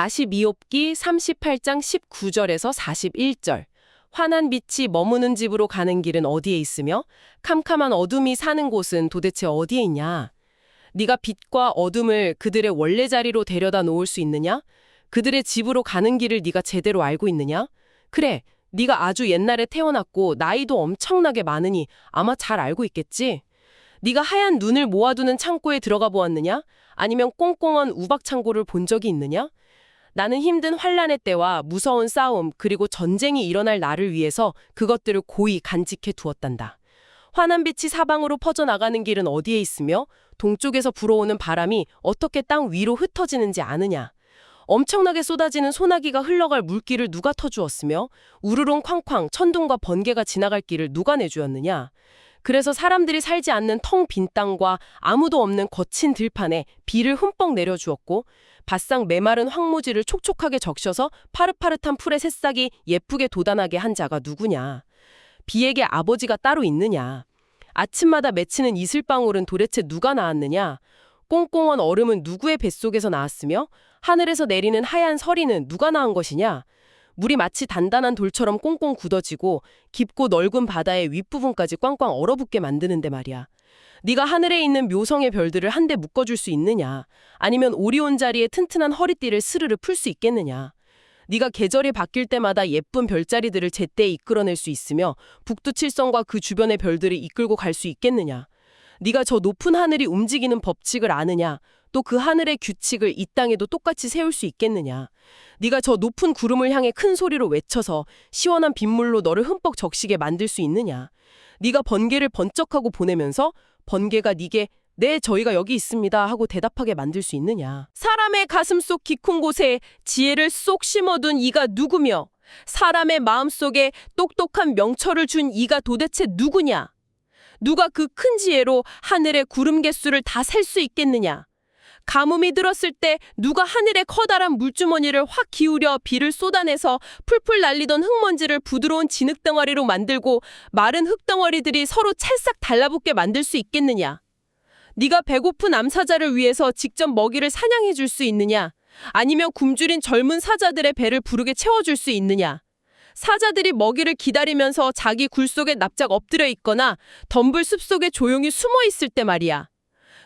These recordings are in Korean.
42옵기 38장 19절에서 41절. 환한 빛이 머무는 집으로 가는 길은 어디에 있으며 캄캄한 어둠이 사는 곳은 도대체 어디에 있냐? 네가 빛과 어둠을 그들의 원래 자리로 데려다 놓을 수 있느냐? 그들의 집으로 가는 길을 네가 제대로 알고 있느냐? 그래, 네가 아주 옛날에 태어났고 나이도 엄청나게 많으니 아마 잘 알고 있겠지? 네가 하얀 눈을 모아두는 창고에 들어가 보았느냐? 아니면 꽁꽁한 우박 창고를 본 적이 있느냐? 나는 힘든 환란의 때와 무서운 싸움 그리고 전쟁이 일어날 나를 위해서 그것들을 고이 간직해 두었단다. 환한 빛이 사방으로 퍼져나가는 길은 어디에 있으며 동쪽에서 불어오는 바람이 어떻게 땅 위로 흩어지는지 아느냐. 엄청나게 쏟아지는 소나기가 흘러갈 물길을 누가 터주었으며 우르릉 쾅쾅 천둥과 번개가 지나갈 길을 누가 내주었느냐. 그래서 사람들이 살지 않는 텅 빈 땅과 아무도 없는 거친 들판에 비를 흠뻑 내려주었고 바싹 메마른 황무지를 촉촉하게 적셔서 파릇파릇한 풀의 새싹이 예쁘게 돋아나게 한 자가 누구냐. 비에게 아버지가 따로 있느냐. 아침마다 맺히는 이슬방울은 도대체 누가 낳았느냐. 꽁꽁한 얼음은 누구의 뱃속에서 나왔으며 하늘에서 내리는 하얀 서리는 누가 낳은 것이냐. 물이 마치 단단한 돌처럼 꽁꽁 굳어지고 깊고 넓은 바다의 윗부분까지 꽝꽝 얼어붙게 만드는데 말이야. 네가 하늘에 있는 묘성의 별들을 한데 묶어줄 수 있느냐. 아니면 오리온 자리에 튼튼한 허리띠를 스르르 풀 수 있겠느냐. 네가 계절이 바뀔 때마다 예쁜 별자리들을 제때 이끌어낼 수 있으며 북두칠성과 그 주변의 별들을 이끌고 갈 수 있겠느냐. 네가 저 높은 하늘이 움직이는 법칙을 아느냐. 또 그 하늘의 규칙을 이 땅에도 똑같이 세울 수 있겠느냐. 네가 저 높은 구름을 향해 큰 소리로 외쳐서 시원한 빗물로 너를 흠뻑 적시게 만들 수 있느냐. 네가 번개를 번쩍하고 보내면서 번개가 네게 네, 저희가 여기 있습니다 하고 대답하게 만들 수 있느냐. 사람의 가슴속 깊은 곳에 지혜를 쏙 심어둔 이가 누구며 사람의 마음속에 똑똑한 명철을 준 이가 도대체 누구냐. 누가 그 큰 지혜로 하늘의 구름 개수를 다 셀 수 있겠느냐. 가뭄이 들었을 때 누가 하늘의 커다란 물주머니를 확 기울여 비를 쏟아내서 풀풀 날리던 흙먼지를 부드러운 진흙덩어리로 만들고 마른 흙덩어리들이 서로 찰싹 달라붙게 만들 수 있겠느냐. 네가 배고픈 암사자를 위해서 직접 먹이를 사냥해 줄 수 있느냐. 아니면 굶주린 젊은 사자들의 배를 부르게 채워줄 수 있느냐. 사자들이 먹이를 기다리면서 자기 굴 속에 납작 엎드려 있거나 덤불 숲속에 조용히 숨어 있을 때 말이야.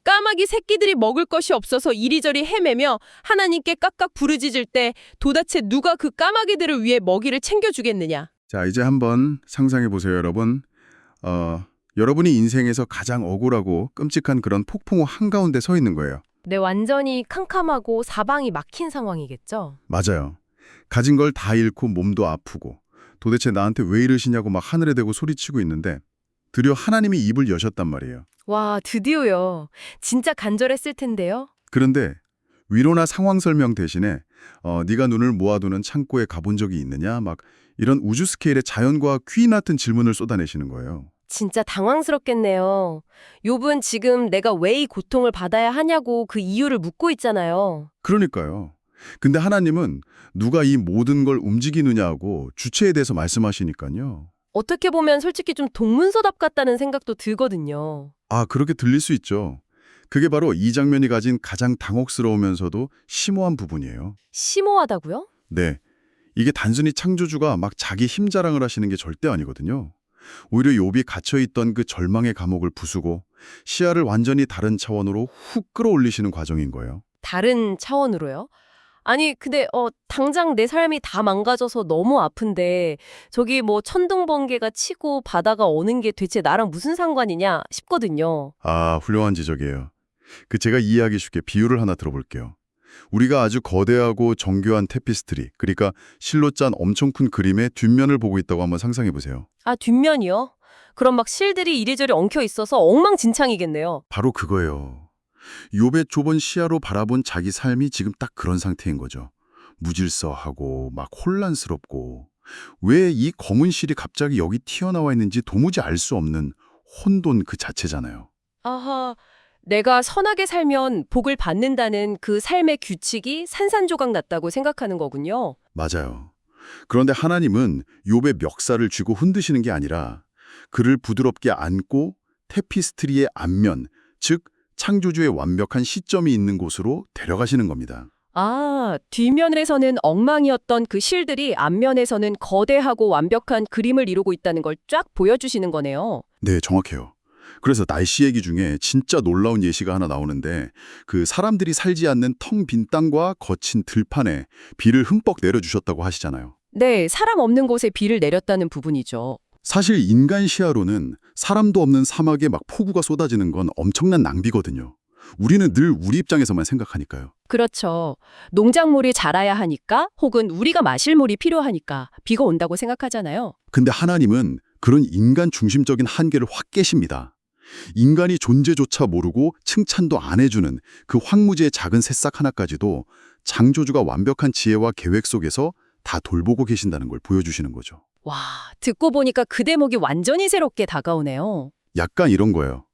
까마귀 새끼들이 먹을 것이 없어서 이리저리 헤매며 하나님께 깍깍 부르짖을 때 도대체 누가 그 까마귀들을 위해 먹이를 챙겨주겠느냐. 자, 이제 한번 상상해 보세요, 여러분. 여러분이 인생에서 가장 억울하고 끔찍한 그런 폭풍우 한가운데 서 있는 거예요. 네, 완전히 캄캄하고 사방이 막힌 상황이겠죠. 맞아요. 가진 걸 다 잃고 몸도 아프고 도대체 나한테 왜 이러시냐고 막 하늘에 대고 소리치고 있는데 드디어 하나님이 입을 여셨단 말이에요. 와, 드디어요. 진짜 간절했을 텐데요. 그런데 위로나 상황 설명 대신에 네가 눈을 모아두는 창고에 가본 적이 있느냐? 막 이런 우주 스케일의 자연과학 퀴즈 같은 질문을 쏟아내시는 거예요. 진짜 당황스럽겠네요. 욥은 지금 내가 왜 이 고통을 받아야 하냐고 그 이유를 묻고 있잖아요. 그러니까요. 근데 하나님은 누가 이 모든 걸 움직이느냐고 주체에 대해서 말씀하시니까요. 어떻게 보면 솔직히 좀 동문서답 같다는 생각도 들거든요. 아, 그렇게 들릴 수 있죠. 그게 바로 이 장면이 가진 가장 당혹스러우면서도 심오한 부분이에요. 심오하다고요? 네. 이게 단순히 창조주가 막 자기 힘 자랑을 하시는 게 절대 아니거든요. 오히려 욥이 갇혀있던 그 절망의 감옥을 부수고 시야를 완전히 다른 차원으로 훅 끌어올리시는 과정인 거예요. 다른 차원으로요? 아니, 근데 당장 내 삶이 다 망가져서 너무 아픈데 저기 뭐 천둥번개가 치고 바다가 오는 게 대체 나랑 무슨 상관이냐 싶거든요. 아, 훌륭한 지적이에요. 제가 이해하기 쉽게 비유를 하나 들어볼게요. 우리가 아주 거대하고 정교한 테피스트리, 그러니까 실로 짠 엄청 큰 그림의 뒷면을 보고 있다고 한번 상상해 보세요. 아, 뒷면이요? 그럼 막 실들이 이리저리 엉켜 있어서 엉망진창이겠네요. 바로 그거예요. 욥의 좁은 시야로 바라본 자기 삶이 지금 딱 그런 상태인 거죠. 무질서하고 막 혼란스럽고 왜 이 검은 실이 갑자기 여기 튀어나와 있는지 도무지 알 수 없는 혼돈 그 자체잖아요. 아하, 내가 선하게 살면 복을 받는다는 그 삶의 규칙이 산산조각 났다고 생각하는 거군요. 맞아요. 그런데 하나님은 욥의 멱살을 쥐고 흔드시는 게 아니라 그를 부드럽게 안고 테피스트리의 앞면, 즉 창조주의 완벽한 시점이 있는 곳으로 데려가시는 겁니다. 아, 뒷면에서는 엉망이었던 그 실들이 앞면에서는 거대하고 완벽한 그림을 이루고 있다는 걸 쫙 보여주시는 거네요. 네, 정확해요. 그래서 날씨 얘기 중에 진짜 놀라운 예시가 하나 나오는데 그 사람들이 살지 않는 텅 빈 땅과 거친 들판에 비를 흠뻑 내려주셨다고 하시잖아요. 네, 사람 없는 곳에 비를 내렸다는 부분이죠. 사실 인간 시야로는 사람도 없는 사막에 막 폭우가 쏟아지는 건 엄청난 낭비거든요. 우리는 늘 우리 입장에서만 생각하니까요. 그렇죠. 농작물이 자라야 하니까 혹은 우리가 마실 물이 필요하니까 비가 온다고 생각하잖아요. 근데 하나님은 그런 인간 중심적인 한계를 확 깨십니다. 인간이 존재조차 모르고 칭찬도 안 해주는 그 황무지의 작은 새싹 하나까지도 창조주가 완벽한 지혜와 계획 속에서 다 돌보고 계신다는 걸 보여주시는 거죠. 와, 듣고 보니까 그 대목이 완전히 새롭게 다가오네요. 약간 이런 거예요.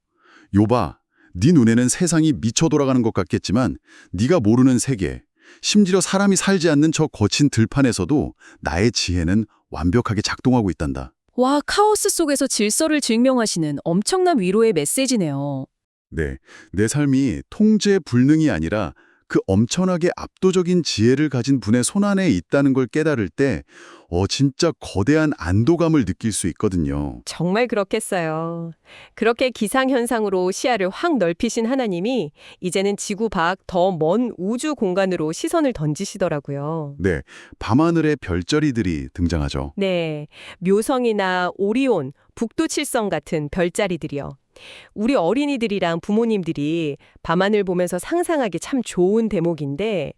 요봐, 네 눈에는 세상이 미쳐 돌아가는 것 같겠지만 네가 모르는 세계, 심지어 사람이 살지 않는 저 거친 들판에서도 나의 지혜는 완벽하게 작동하고 있단다. 와, 카오스 속에서 질서를 증명하시는 엄청난 위로의 메시지네요. 네, 내 삶이 통제 불능이 아니라 그 엄청나게 압도적인 지혜를 가진 분의 손안에 있다는 걸 깨달을 때 진짜 거대한 안도감을 느낄 수 있거든요. 정말 그렇겠어요. 그렇게 기상현상으로 시야를 확 넓히신 하나님이 이제는 지구 밖 더 먼 우주 공간으로 시선을 던지시더라고요. 네, 밤하늘의 별자리들이 등장하죠. 네, 묘성이나 오리온, 북두칠성 같은 별자리들이요. 우리 어린이들이랑 부모님들이 밤하늘 보면서 상상하기 참 좋은 대목인데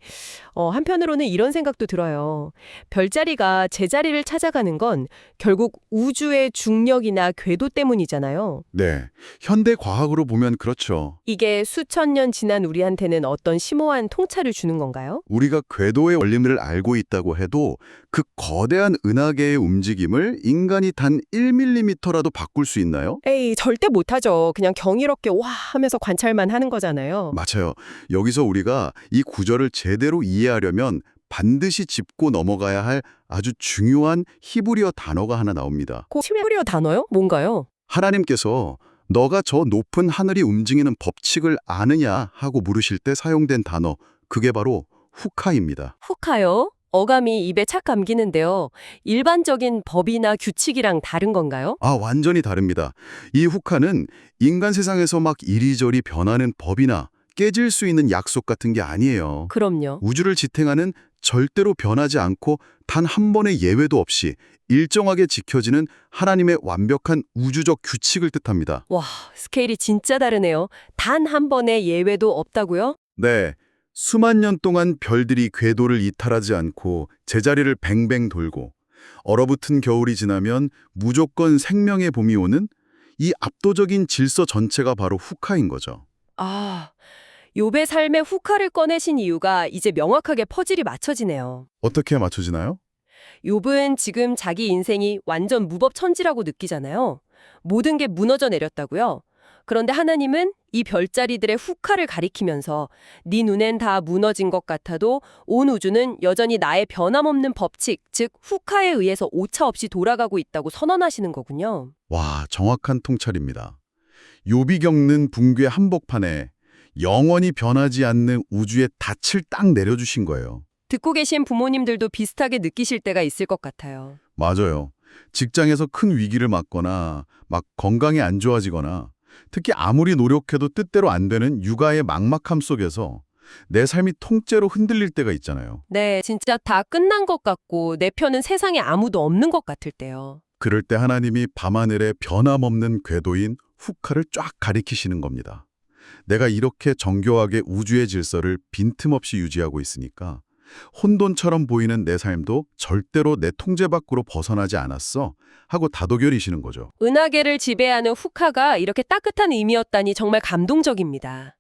한편으로는 이런 생각도 들어요. 별자리가 제자리를 찾아가는 건 결국 우주의 중력이나 궤도 때문이잖아요. 네, 현대 과학으로 보면 그렇죠. 이게 수천 년 지난 우리한테는 어떤 심오한 통찰을 주는 건가요? 우리가 궤도의 원리를 알고 있다고 해도 그 거대한 은하계의 움직임을 인간이 단 1mm라도 바꿀 수 있나요? 에이, 절대 못하죠. 그냥 경이롭게 와 하면서 관찰만 하는 거잖아요. 맞아요. 여기서 우리가 이 구절을 제대로 이해하려면 반드시 짚고 넘어가야 할 아주 중요한 히브리어 단어가 하나 나옵니다. 히브리어 단어요? 뭔가요? 하나님께서 너가 저 높은 하늘이 움직이는 법칙을 아느냐 하고 물으실 때 사용된 단어, 그게 바로 후카입니다. 후카요? 어감이 입에 착 감기는데요. 일반적인 법이나 규칙이랑 다른 건가요? 완전히 다릅니다. 이 후카는 인간 세상에서 막 이리저리 변하는 법이나 깨질 수 있는 약속 같은 게 아니에요. 그럼요. 우주를 지탱하는 절대로 변하지 않고 단 한 번의 예외도 없이 일정하게 지켜지는 하나님의 완벽한 우주적 규칙을 뜻합니다. 와, 스케일이 진짜 다르네요. 단 한 번의 예외도 없다고요? 네, 수만 년 동안 별들이 궤도를 이탈하지 않고 제자리를 뱅뱅 돌고 얼어붙은 겨울이 지나면 무조건 생명의 봄이 오는 이 압도적인 질서 전체가 바로 후카인 거죠. 아, 욥의 삶의 후카를 꺼내신 이유가 이제 명확하게 퍼즐이 맞춰지네요. 어떻게 맞춰지나요? 욥은 지금 자기 인생이 완전 무법천지라고 느끼잖아요. 모든 게 무너져 내렸다고요. 그런데 하나님은 이 별자리들의 후카를 가리키면서 네 눈엔 다 무너진 것 같아도 온 우주는 여전히 나의 변함없는 법칙, 즉 후카에 의해서 오차없이 돌아가고 있다고 선언하시는 거군요. 와, 정확한 통찰입니다. 욥이 겪는 붕괴 한복판에 영원히 변하지 않는 우주의 닻을 딱 내려주신 거예요. 듣고 계신 부모님들도 비슷하게 느끼실 때가 있을 것 같아요. 맞아요. 직장에서 큰 위기를 맞거나 막 건강이 안 좋아지거나 특히 아무리 노력해도 뜻대로 안 되는 육아의 막막함 속에서 내 삶이 통째로 흔들릴 때가 있잖아요. 네, 진짜 다 끝난 것 같고 내 편은 세상에 아무도 없는 것 같을 때요. 그럴 때 하나님이 밤하늘의 변함없는 궤도인 후카를 쫙 가리키시는 겁니다. 내가 이렇게 정교하게 우주의 질서를 빈틈없이 유지하고 있으니까 혼돈처럼 보이는 내 삶도 절대로 내 통제 밖으로 벗어나지 않았어 하고 다독여리시는 거죠. 은하계를 지배하는 후카가 이렇게 따뜻한 의미였다니 정말 감동적입니다.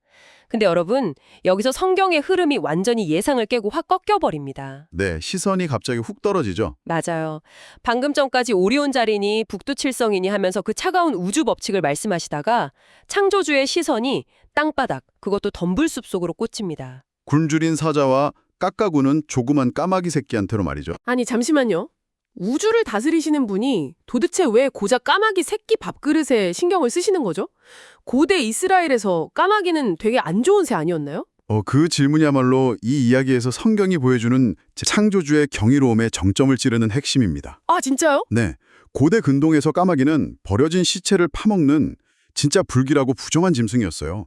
근데 여러분, 여기서 성경의 흐름이 완전히 예상을 깨고 확 꺾여버립니다. 네, 시선이 갑자기 훅 떨어지죠. 맞아요. 방금 전까지 오리온 자리니 북두칠성이니 하면서 그 차가운 우주 법칙을 말씀하시다가 창조주의 시선이 땅바닥, 그것도 덤불숲 속으로 꽂힙니다. 굶주린 사자와 깎아구는 조그만 까마귀 새끼한테로 말이죠. 아니 잠시만요. 우주를 다스리시는 분이 도대체 왜 고작 까마귀 새끼 밥그릇에 신경을 쓰시는 거죠? 고대 이스라엘에서 까마귀는 되게 안 좋은 새 아니었나요? 그 질문이야말로 이 이야기에서 성경이 보여주는 창조주의 경이로움의 정점을 찌르는 핵심입니다. 아, 진짜요? 네, 고대 근동에서 까마귀는 버려진 시체를 파먹는 진짜 불길하고 부정한 짐승이었어요.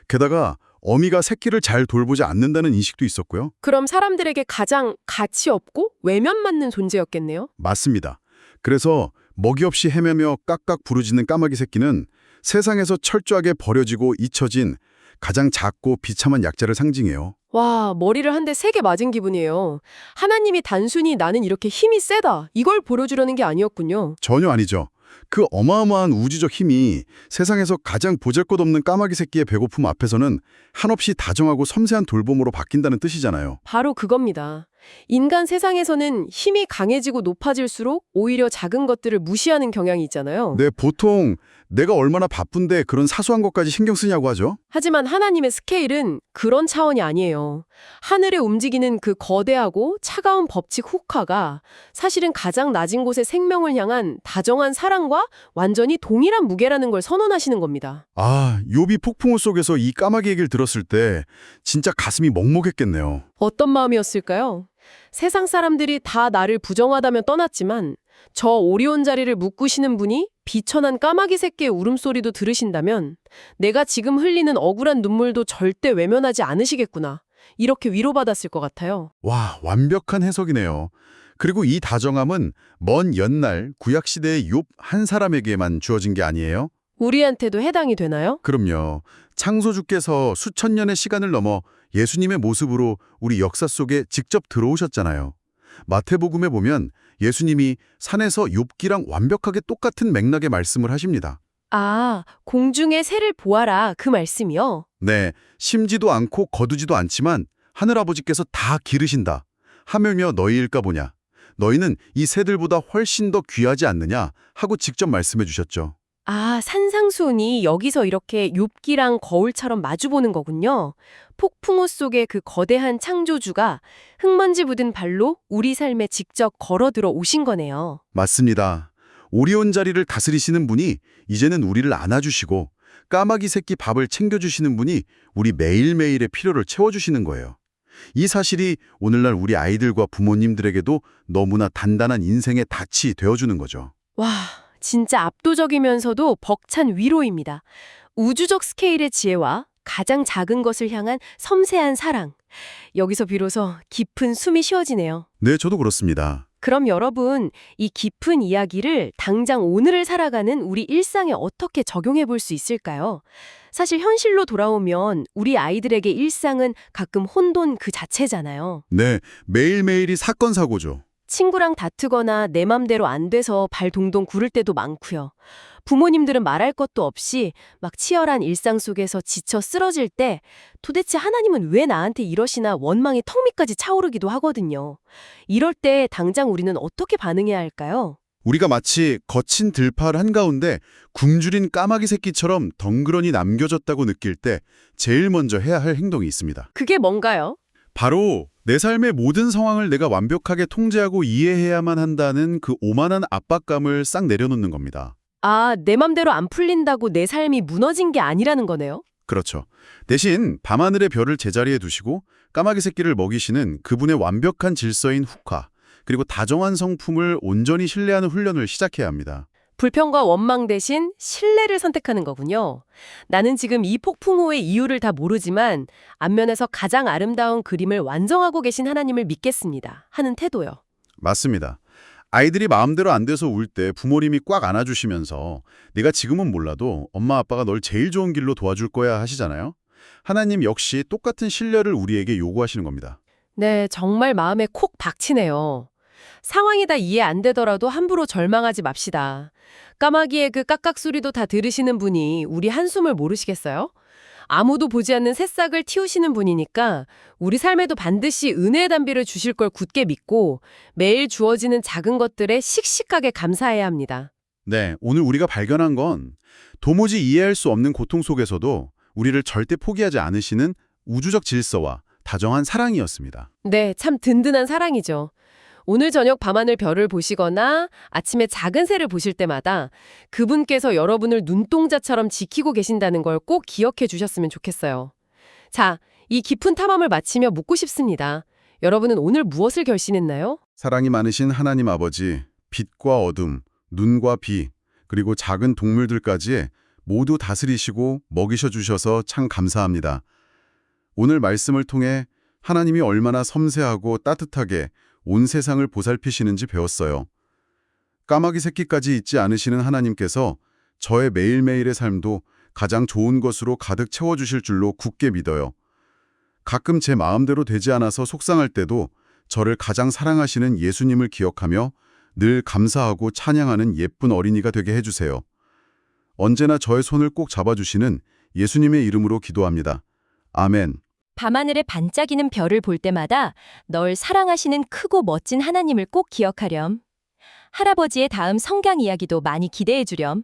게다가 어미가 새끼를 잘 돌보지 않는다는 인식도 있었고요. 그럼 사람들에게 가장 가치 없고 외면받는 존재였겠네요. 맞습니다. 그래서 먹이 없이 헤매며 깍깍 부르짖는 까마귀 새끼는 세상에서 철저하게 버려지고 잊혀진 가장 작고 비참한 약자를 상징해요. 와, 머리를 한 대 3개 맞은 기분이에요. 하나님이 단순히 나는 이렇게 힘이 세다, 이걸 보여주려는 게 아니었군요. 전혀 아니죠. 그 어마어마한 우주적 힘이 세상에서 가장 보잘것없는 까마귀 새끼의 배고픔 앞에서는 한없이 다정하고 섬세한 돌봄으로 바뀐다는 뜻이잖아요. 바로 그겁니다. 인간 세상에서는 힘이 강해지고 높아질수록 오히려 작은 것들을 무시하는 경향이 있잖아요. 네, 보통 내가 얼마나 바쁜데 그런 사소한 것까지 신경 쓰냐고 하죠. 하지만 하나님의 스케일은 그런 차원이 아니에요. 하늘에 움직이는 그 거대하고 차가운 법칙 후카가 사실은 가장 낮은 곳의 생명을 향한 다정한 사랑과 완전히 동일한 무게라는 걸 선언하시는 겁니다. 아, 욥이 폭풍우 속에서 이 까마귀 얘기를 들었을 때 진짜 가슴이 먹먹했겠네요. 어떤 마음이었을까요? 세상 사람들이 다 나를 부정하다며 떠났지만 저 오리온 자리를 묶으시는 분이 비천한 까마귀 새끼의 울음소리도 들으신다면 내가 지금 흘리는 억울한 눈물도 절대 외면하지 않으시겠구나. 이렇게 위로받았을 것 같아요. 와, 완벽한 해석이네요. 그리고 이 다정함은 먼 옛날 구약시대의 욥 한 사람에게만 주어진 게 아니에요? 우리한테도 해당이 되나요? 그럼요. 창조주께서 수천 년의 시간을 넘어 예수님의 모습으로 우리 역사 속에 직접 들어오셨잖아요. 마태복음에 보면 예수님이 산에서 욥기랑 완벽하게 똑같은 맥락의 말씀을 하십니다. 아, 공중의 새를 보아라 그 말씀이요? 네, 심지도 않고 거두지도 않지만 하늘아버지께서 다 기르신다. 하물며 너희일까 보냐. 너희는 이 새들보다 훨씬 더 귀하지 않느냐 하고 직접 말씀해 주셨죠. 아, 산상수훈이 여기서 이렇게 욥기랑 거울처럼 마주보는 거군요. 폭풍우 속의 그 거대한 창조주가 흙먼지 묻은 발로 우리 삶에 직접 걸어들어 오신 거네요. 맞습니다. 오리온 자리를 다스리시는 분이 이제는 우리를 안아주시고 까마귀 새끼 밥을 챙겨주시는 분이 우리 매일매일의 필요를 채워주시는 거예요. 이 사실이 오늘날 우리 아이들과 부모님들에게도 너무나 단단한 인생의 닻이 되어주는 거죠. 와, 진짜 압도적이면서도 벅찬 위로입니다. 우주적 스케일의 지혜와 가장 작은 것을 향한 섬세한 사랑. 여기서 비로소 깊은 숨이 쉬어지네요. 네, 저도 그렇습니다. 그럼 여러분, 이 깊은 이야기를 당장 오늘을 살아가는 우리 일상에 어떻게 적용해 볼 수 있을까요? 사실 현실로 돌아오면 우리 아이들에게 일상은 가끔 혼돈 그 자체잖아요. 네, 매일매일이 사건 사고죠. 친구랑 다투거나 내 맘대로 안 돼서 발 동동 구를 때도 많고요. 부모님들은 말할 것도 없이 막 치열한 일상 속에서 지쳐 쓰러질 때 도대체 하나님은 왜 나한테 이러시나 원망이 턱 밑까지 차오르기도 하거든요. 이럴 때 당장 우리는 어떻게 반응해야 할까요? 우리가 마치 거친 들판 한가운데 굶주린 까마귀 새끼처럼 덩그러니 남겨졌다고 느낄 때 제일 먼저 해야 할 행동이 있습니다. 그게 뭔가요? 바로 내 삶의 모든 상황을 내가 완벽하게 통제하고 이해해야만 한다는 그 오만한 압박감을 싹 내려놓는 겁니다. 아, 내 맘대로 안 풀린다고 내 삶이 무너진 게 아니라는 거네요? 그렇죠. 대신 밤하늘의 별을 제자리에 두시고 까마귀 새끼를 먹이시는 그분의 완벽한 질서인 후카, 그리고 다정한 성품을 온전히 신뢰하는 훈련을 시작해야 합니다. 불평과 원망 대신 신뢰를 선택하는 거군요. 나는 지금 이 폭풍우의 이유를 다 모르지만 앞면에서 가장 아름다운 그림을 완성하고 계신 하나님을 믿겠습니다. 하는 태도요. 맞습니다. 아이들이 마음대로 안 돼서 울 때 부모님이 꽉 안아주시면서 네가 지금은 몰라도 엄마 아빠가 널 제일 좋은 길로 도와줄 거야 하시잖아요. 하나님 역시 똑같은 신뢰를 우리에게 요구하시는 겁니다. 네, 정말 마음에 콕 박히네요. 상황이 다 이해 안 되더라도 함부로 절망하지 맙시다. 까마귀의 그 깍깍 소리도 다 들으시는 분이 우리 한숨을 모르시겠어요? 아무도 보지 않는 새싹을 틔우시는 분이니까 우리 삶에도 반드시 은혜의 단비를 주실 걸 굳게 믿고 매일 주어지는 작은 것들에 씩씩하게 감사해야 합니다. 네, 오늘 우리가 발견한 건 도무지 이해할 수 없는 고통 속에서도 우리를 절대 포기하지 않으시는 우주적 질서와 다정한 사랑이었습니다. 네, 참 든든한 사랑이죠. 오늘 저녁 밤하늘 별을 보시거나 아침에 작은 새를 보실 때마다 그분께서 여러분을 눈동자처럼 지키고 계신다는 걸 꼭 기억해 주셨으면 좋겠어요. 자, 이 깊은 탐험을 마치며 묻고 싶습니다. 여러분은 오늘 무엇을 결심했나요? 사랑이 많으신 하나님 아버지, 빛과 어둠, 눈과 비, 그리고 작은 동물들까지 모두 다스리시고 먹이셔 주셔서 참 감사합니다. 오늘 말씀을 통해 하나님이 얼마나 섬세하고 따뜻하게 온 세상을 보살피시는지 배웠어요. 까마귀 새끼까지 잊지 않으시는 하나님께서 저의 매일매일의 삶도 가장 좋은 것으로 가득 채워주실 줄로 굳게 믿어요. 가끔 제 마음대로 되지 않아서 속상할 때도 저를 가장 사랑하시는 예수님을 기억하며 늘 감사하고 찬양하는 예쁜 어린이가 되게 해주세요. 언제나 저의 손을 꼭 잡아주시는 예수님의 이름으로 기도합니다. 아멘. 밤하늘에 반짝이는 별을 볼 때마다 널 사랑하시는 크고 멋진 하나님을 꼭 기억하렴. 할아버지의 다음 성경 이야기도 많이 기대해 주렴.